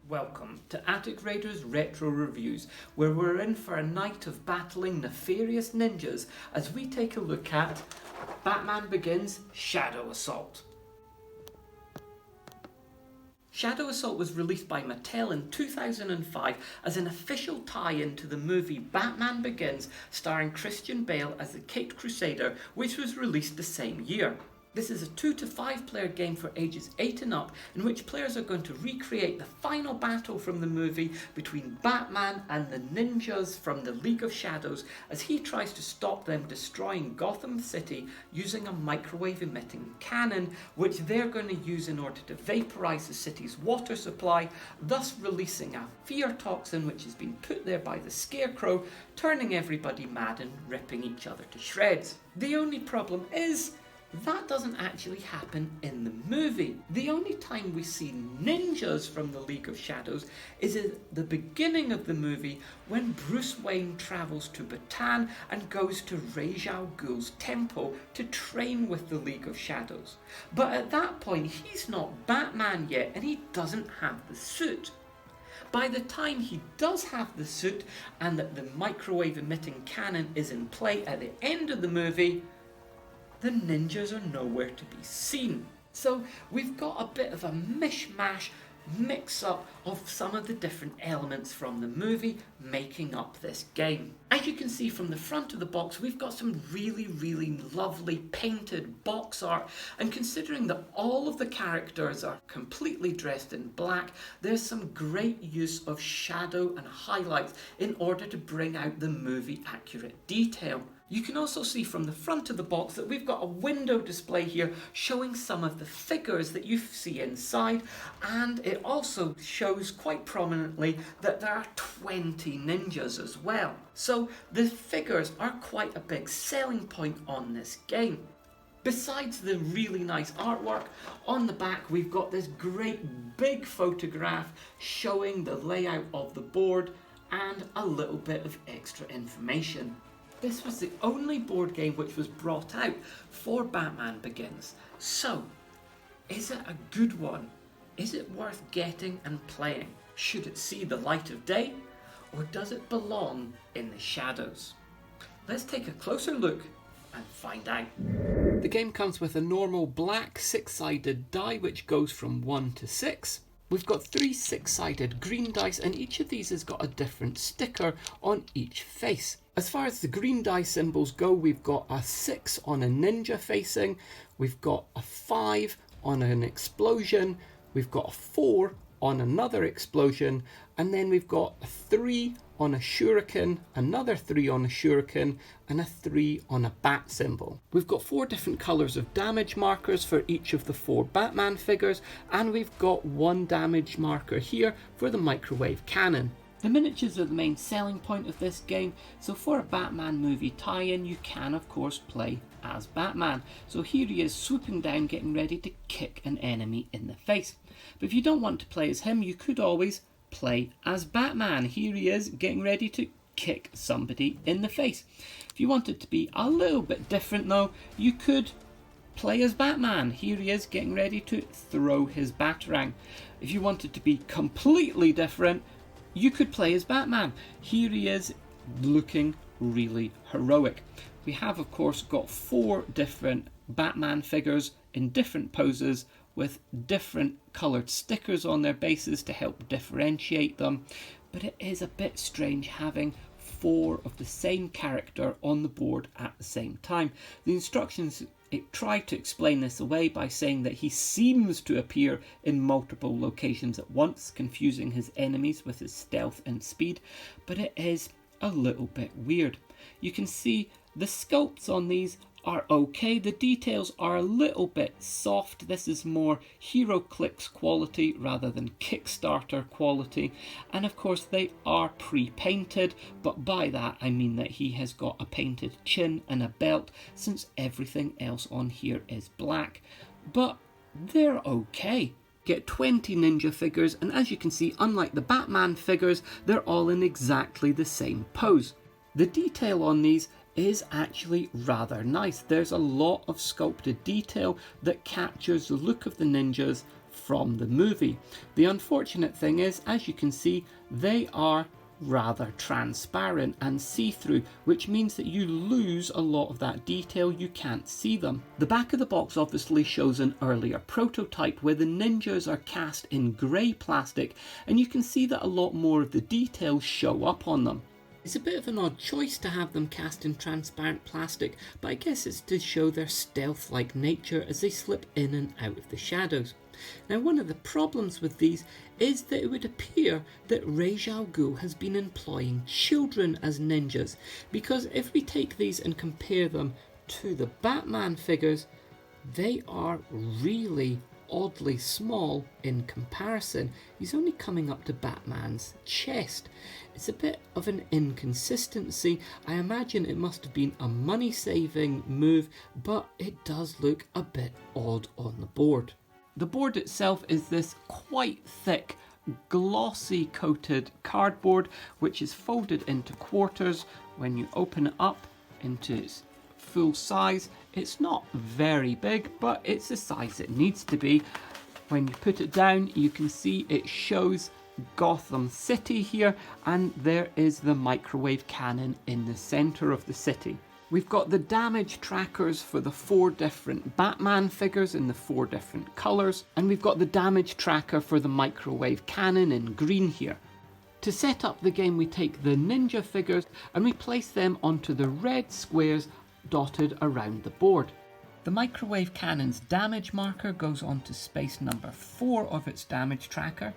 Welcome to Attic Raiders Retro Reviews, where we're in for a night of battling nefarious ninjas as we take a look at Batman Begins Shadow Assault. Shadow Assault was released by Mattel in 2005 as an official tie-in to the movie Batman Begins, starring Christian Bale as the Caped Crusader, which was released the same year. This is a 2 to 5 player game for ages 8 and up, in which players are going to recreate the final battle from the movie between Batman and the ninjas from the League of Shadows as he tries to stop them destroying Gotham City using a microwave emitting cannon, which they're going to use in order to vaporize the city's water supply, thus releasing a fear toxin which has been put there by the Scarecrow, turning everybody mad and ripping each other to shreds. The only problem is that doesn't actually happen in the movie. The only time we see ninjas from the League of Shadows is at the beginning of the movie when Bruce Wayne travels to Bhutan and goes to Ra's al Ghul's temple to train with the League of Shadows. But at that point he's not Batman yet and he doesn't have the suit. By the time he does have the suit and that the microwave emitting cannon is in play at the end of the movie, the ninjas are nowhere to be seen. So we've got a bit of a mishmash mix-up of some of the different elements from the movie making up this game. As you can see from the front of the box, we've got some really lovely painted box art, and considering that all of the characters are completely dressed in black, there's some great use of shadow and highlights in order to bring out the movie accurate detail. You can also see from the front of the box that we've got a window display here showing some of the figures that you see inside, and it also shows quite prominently that there are 20 ninjas as well. So the figures are quite a big selling point on this game. Besides the really nice artwork, on the back we've got this great big photograph showing the layout of the board and a little bit of extra information. This was the only board game which was brought out for Batman Begins. So, is it a good one? Is it worth getting and playing? Should it see the light of day? Or does it belong in the shadows? Let's take a closer look and find out. The game comes with a normal black 6-sided die which goes from 1 to 6. We've got 3 6-sided green dice, and each of these has got a different sticker on each face. As far as the green die symbols go, we've got a 6 on a ninja facing, we've got a 5 on an explosion, we've got a 4 on another explosion, and then we've got a 3 on a shuriken, another 3 on a shuriken, and a 3 on a bat symbol. We've got 4 different colours of damage markers for each of the 4 Batman figures, and we've got 1 damage marker here for the microwave cannon. The miniatures are the main selling point of this game, so for a Batman movie tie-in you can of course play as Batman. So here he is swooping down getting ready to kick an enemy in the face. But if you don't want to play as him, you could always play as Batman. Here he is getting ready to kick somebody in the face. If you wanted to be a little bit different though, you could play as Batman. Here he is getting ready to throw his batarang. If you wanted to be completely different, you could play as Batman. Here he is looking really heroic. We have of course got 4 different Batman figures in different poses with different coloured stickers on their bases to help differentiate them, but it is a bit strange having 4 of the same character on the board at the same time. The instructions tried to explain this away by saying that he seems to appear in multiple locations at once, confusing his enemies with his stealth and speed, but it is a little bit weird. You can see the sculpts on these are okay. The details are a little bit soft. This is more HeroClix quality rather than Kickstarter quality, and of course they are pre-painted, but by that I mean that he has got a painted chin and a belt, since everything else on here is black, but they're okay. Get 20 ninja figures, and as you can see, unlike the Batman figures, they're all in exactly the same pose. The detail on these is actually rather nice. There's a lot of sculpted detail that captures the look of the ninjas from the movie. The unfortunate thing is, as you can see, they are rather transparent and see-through, which means that you lose a lot of that detail. You can't see them. The back of the box obviously shows an earlier prototype where the ninjas are cast in grey plastic, and you can see that a lot more of the details show up on them. It's a bit of an odd choice to have them cast in transparent plastic, but I guess it's to show their stealth-like nature as they slip in and out of the shadows. Now, one of the problems with these is that it would appear that Ra's al Ghul has been employing children as ninjas, because if we take these and compare them to the Batman figures, they are really oddly small in comparison. He's only coming up to Batman's chest. It's a bit of an inconsistency. I imagine it must have been a money-saving move, but it does look a bit odd on the board. The board itself is this quite thick, glossy coated cardboard, which is folded into quarters. When you open it up into its full size, it's not very big, but it's the size it needs to be. When you put it down, you can see it shows Gotham City here, and there is the microwave cannon in the center of the city. We've got the damage trackers for the 4 different Batman figures in the 4 different colours, and we've got the damage tracker for the microwave cannon in green here. To set up the game, we take the ninja figures and we place them onto the red squares dotted around the board. The microwave cannon's damage marker goes onto space number 4 of its damage tracker.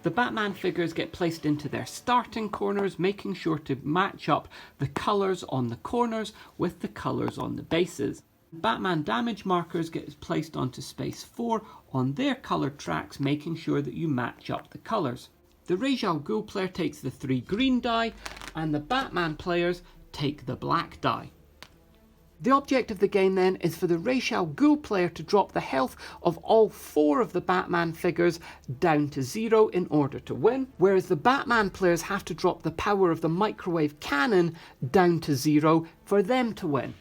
The Batman figures get placed into their starting corners, making sure to match up the colours on the corners with the colours on the bases. Batman damage markers get placed onto space 4 on their coloured tracks, making sure that you match up the colours. The Ra's al Ghul player takes the 3 green die, and the Batman players take the black die. The object of the game then is for the Ra's al Ghul player to drop the health of all 4 of the Batman figures down to 0 in order to win, whereas the Batman players have to drop the power of the microwave cannon down to 0 for them to win.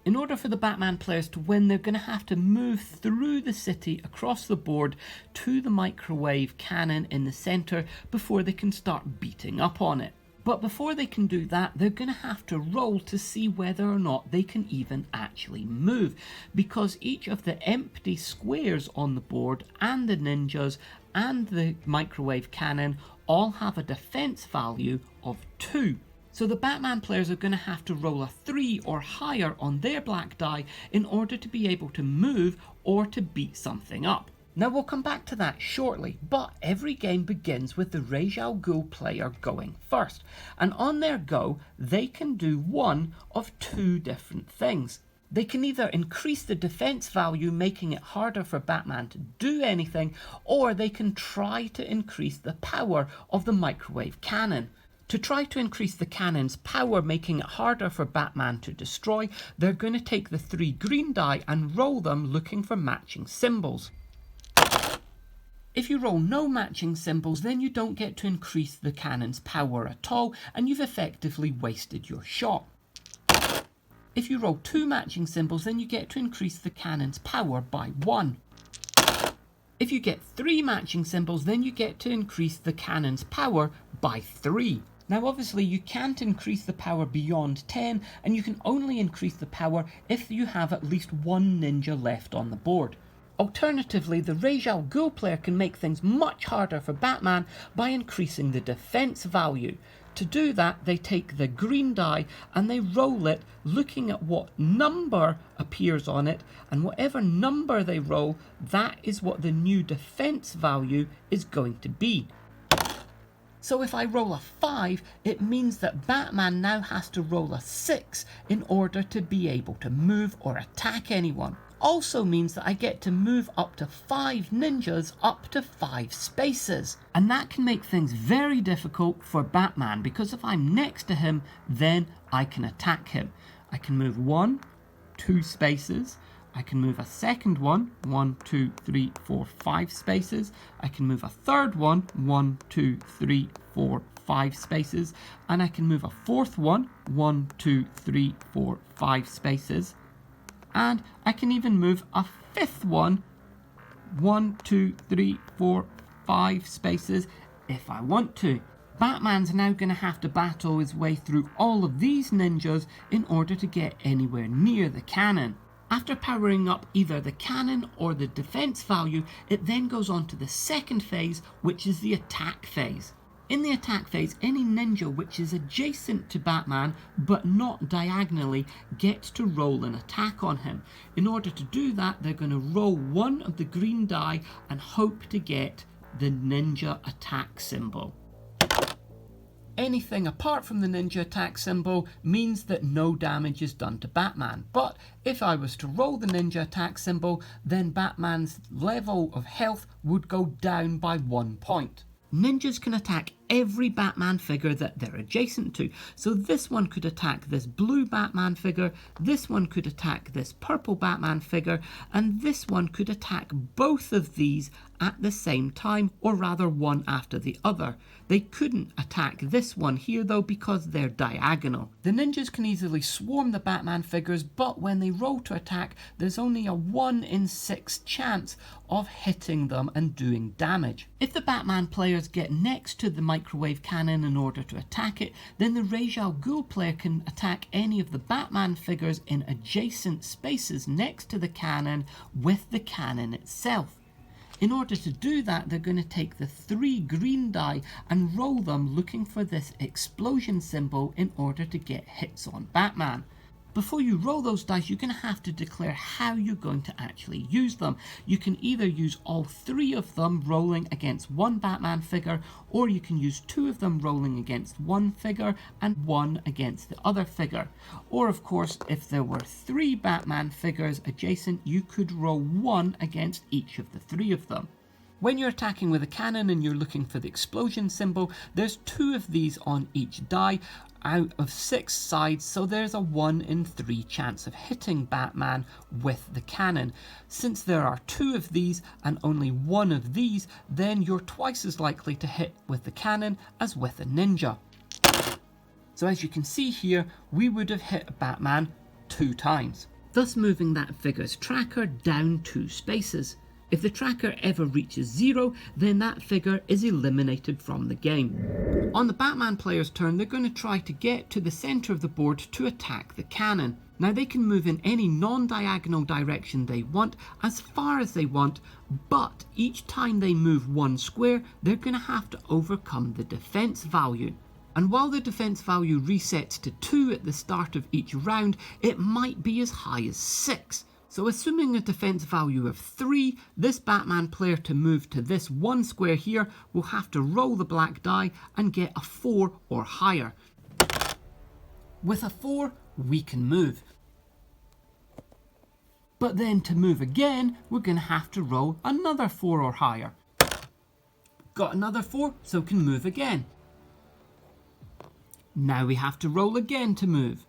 In order for the Batman players to win, they're going to have to move through the city across the board to the microwave cannon in the centre before they can start beating up on it. But before they can do that, they're going to have to roll to see whether or not they can even actually move, because each of the empty squares on the board and the ninjas and the microwave cannon all have a defense value of 2. So the Batman players are going to have to roll a 3 or higher on their black die in order to be able to move or to beat something up. Now we'll come back to that shortly, but every game begins with the Ra's al Ghul player going first, and on their go they can do one of 2 different things. They can either increase the defense value, making it harder for Batman to do anything, or they can try to increase the power of the microwave cannon. To try to increase the cannon's power, making it harder for Batman to destroy, they're going to take the 3 green die and roll them looking for matching symbols. If you roll no matching symbols, then you don't get to increase the cannon's power at all, and you've effectively wasted your shot. If you roll 2 matching symbols, then you get to increase the cannon's power by 1. If you get 3 matching symbols, then you get to increase the cannon's power by 3. Now obviously you can't increase the power beyond 10, and you can only increase the power if you have at least 1 ninja left on the board. Alternatively, the Ra's al Ghul player can make things much harder for Batman by increasing the defense value. To do that, they take the green die and they roll it looking at what number appears on it, and whatever number they roll, that is what the new defense value is going to be. So if I roll a 5, it means that Batman now has to roll a 6 in order to be able to move or attack anyone. Also means that I get to move up to 5 ninjas up to 5 spaces. And that can make things very difficult for Batman, because if I'm next to him, then I can attack him. I can move 1, 2 spaces. I can move a second one, 1, 2, 3, 4, 5 spaces. I can move a third one, 1, 2, 3, 4, 5 spaces, and I can move a fourth one, 1, 2, 3, 4, 5 spaces, and I can even move a fifth one, 1, 2, 3, 4, 5 spaces if I want to. Batman's now going to have to battle his way through all of these ninjas in order to get anywhere near the cannon. After powering up either the cannon or the defense value, it then goes on to the second phase, which is the attack phase. In the attack phase, any ninja which is adjacent to Batman, but not diagonally, gets to roll an attack on him. In order to do that, they're going to roll one of the green die and hope to get the ninja attack symbol. Anything apart from the ninja attack symbol means that no damage is done to Batman. But if I was to roll the ninja attack symbol, then Batman's level of health would go down by 1 point. Ninjas can attack every Batman figure that they're adjacent to. So this one could attack this blue Batman figure, this one could attack this purple Batman figure, and this one could attack both of these at the same time, or rather one after the other. They couldn't attack this one here though because they're diagonal. The ninjas can easily swarm the Batman figures, but when they roll to attack, there's only a 1 in 6 chance of hitting them and doing damage. If the Batman players get next to the microwave cannon in order to attack it, then the Ra's al Ghul player can attack any of the Batman figures in adjacent spaces next to the cannon with the cannon itself. In order to do that, they're going to take the 3 green die and roll them looking for this explosion symbol in order to get hits on Batman. Before you roll those dice, you're going to have to declare how you're going to actually use them. You can either use all 3 of them rolling against one Batman figure, or you can use 2 of them rolling against one figure and 1 against the other figure. Or of course, if there were 3 Batman figures adjacent, you could roll 1 against each of the 3 of them. When you're attacking with a cannon and you're looking for the explosion symbol, there's 2 of these on each die out of 6 sides, so there's a 1 in 3 chance of hitting Batman with the cannon. Since there are 2 of these and only 1 of these, then you're twice as likely to hit with the cannon as with a ninja. So as you can see here, we would have hit Batman 2 times, thus moving that figure's tracker down 2 spaces. If the tracker ever reaches 0, then that figure is eliminated from the game. On the Batman player's turn, they're going to try to get to the centre of the board to attack the cannon. Now they can move in any non-diagonal direction they want, as far as they want, but each time they move 1 square, they're going to have to overcome the defence value. And while the defence value resets to 2 at the start of each round, it might be as high as 6. So assuming a defense value of 3, this Batman player to move to this 1 square here will have to roll the black die and get a 4 or higher. With a 4, we can move. But then to move again, we're going to have to roll another 4 or higher. Got another 4, so can move again. Now we have to roll again to move.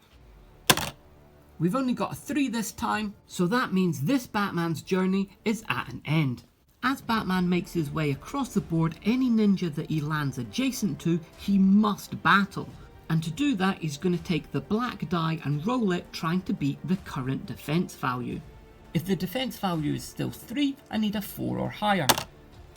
We've only got a 3 this time, so that means this Batman's journey is at an end. As Batman makes his way across the board, any ninja that he lands adjacent to, he must battle. And to do that, he's going to take the black die and roll it, trying to beat the current defense value. If the defense value is still 3, I need a 4 or higher.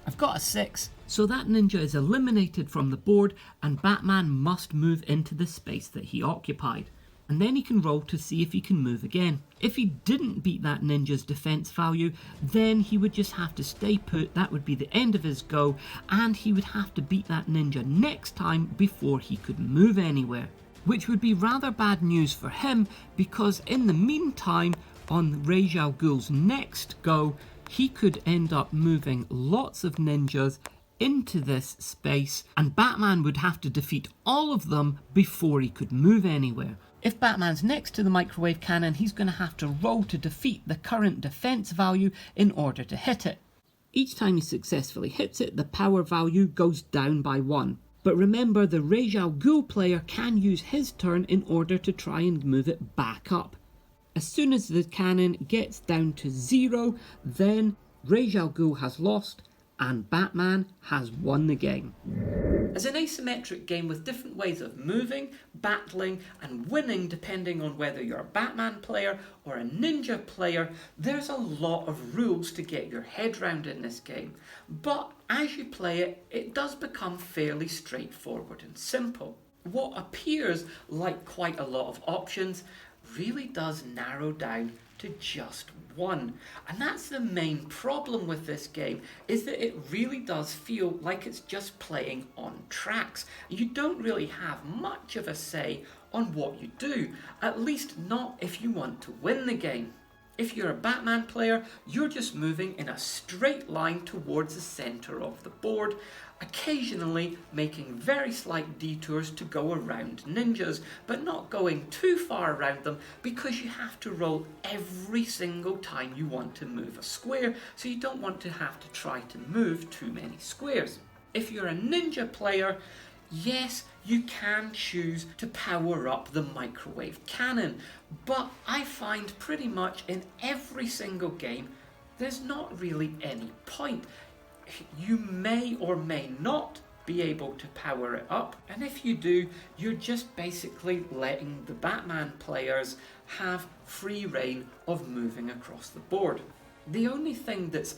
I've got a 6, so that ninja is eliminated from the board and Batman must move into the space that he occupied. And then he can roll to see if he can move again. If he didn't beat that ninja's defense value, then he would just have to stay put. That would be the end of his go, and he would have to beat that ninja next time before he could move anywhere. Which would be rather bad news for him, because in the meantime, on Ra's al Ghul's next go, he could end up moving lots of ninjas into this space, and Batman would have to defeat all of them before he could move anywhere. If Batman's next to the microwave cannon, he's going to have to roll to defeat the current defense value in order to hit it. Each time he successfully hits it, the power value goes down by 1. But remember, the Ra's al Ghul player can use his turn in order to try and move it back up. As soon as the cannon gets down to 0, then Ra's al Ghul has lost and Batman has won the game. As an asymmetric game with different ways of moving, battling, and winning depending on whether you're a Batman player or a ninja player, there's a lot of rules to get your head round in this game. But as you play it, it does become fairly straightforward and simple. What appears like quite a lot of options really does narrow down to just one. And that's the main problem with this game, is that it really does feel like it's just playing on tracks. You don't really have much of a say on what you do, at least not if you want to win the game. If you're a Batman player, you're just moving in a straight line towards the centre of the board, occasionally making very slight detours to go around ninjas, but not going too far around them because you have to roll every single time you want to move a square, so you don't want to have to try to move too many squares. If you're a ninja player, yes, you can choose to power up the microwave cannon, but I find pretty much in every single game there's not really any point. You may or may not be able to power it up, and if you do, you're just basically letting the Batman players have free reign of moving across the board. The only thing that's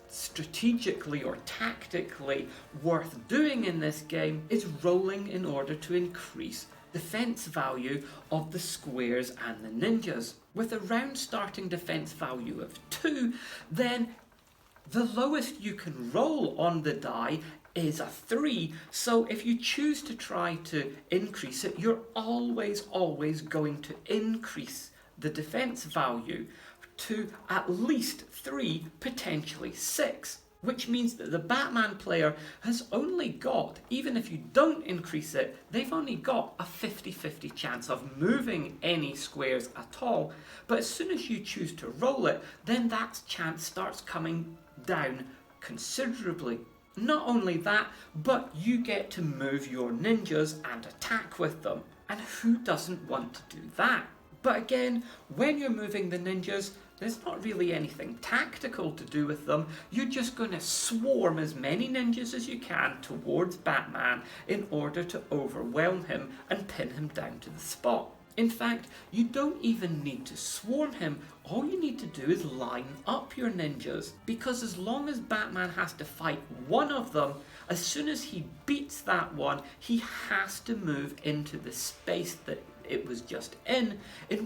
strategically or tactically worth doing in this game is rolling in order to increase defense value of the squares and the ninjas. With a round starting defense value of 2, then the lowest you can roll on the die is a 3, so if you choose to try to increase it, you're always going to increase the defense value to at least 3, potentially 6, which means that the Batman player has only got, even if you don't increase it, they've only got a 50-50 chance of moving any squares at all. But as soon as you choose to roll it, then that chance starts coming down considerably. Not only that, but you get to move your ninjas and attack with them. And who doesn't want to do that? But again, when you're moving the ninjas, there's not really anything tactical to do with them. You're just going to swarm as many ninjas as you can towards Batman in order to overwhelm him and pin him down to the spot. In fact, you don't even need to swarm him. All you need to do is line up your ninjas, because as long as Batman has to fight one of them, as soon as he beats that one, he has to move into the space that it was just in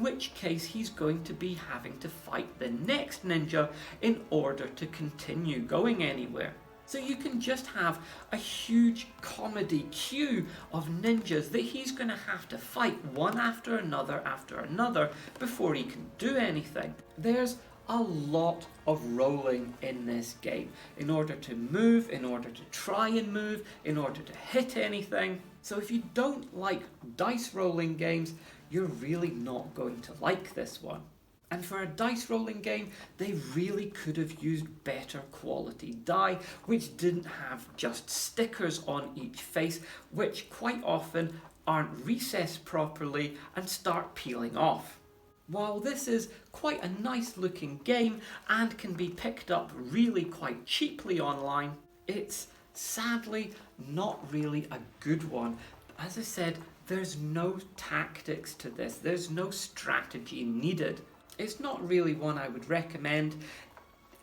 which case he's going to be having to fight the next ninja in order to continue going anywhere. So you can just have a huge comedy queue of ninjas that he's going to have to fight one after another before he can do anything. There's a lot of rolling in this game in order to move, in order to try and move, in order to hit anything. So if you don't like dice rolling games, you're really not going to like this one. And for a dice rolling game, they really could have used better quality die, which didn't have just stickers on each face, which quite often aren't recessed properly and start peeling off. While this is quite a nice looking game and can be picked up really quite cheaply online, it's sadly not really a good one. As I said, there's no tactics to this, there's no strategy needed. It's not really one I would recommend,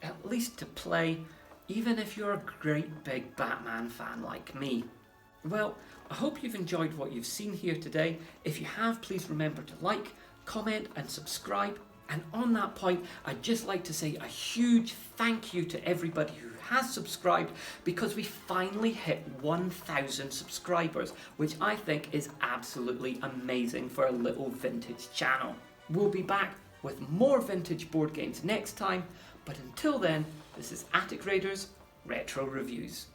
at least to play, even if you're a great big Batman fan like me. Well, I hope you've enjoyed what you've seen here today. If you have, please remember to like, comment and subscribe. And on that point, I'd just like to say a huge thank you to everybody who has subscribed, because we finally hit 1,000 subscribers, which I think is absolutely amazing for a little vintage channel. We'll be back with more vintage board games next time, but until then, this is Attic Raiders Retro Reviews.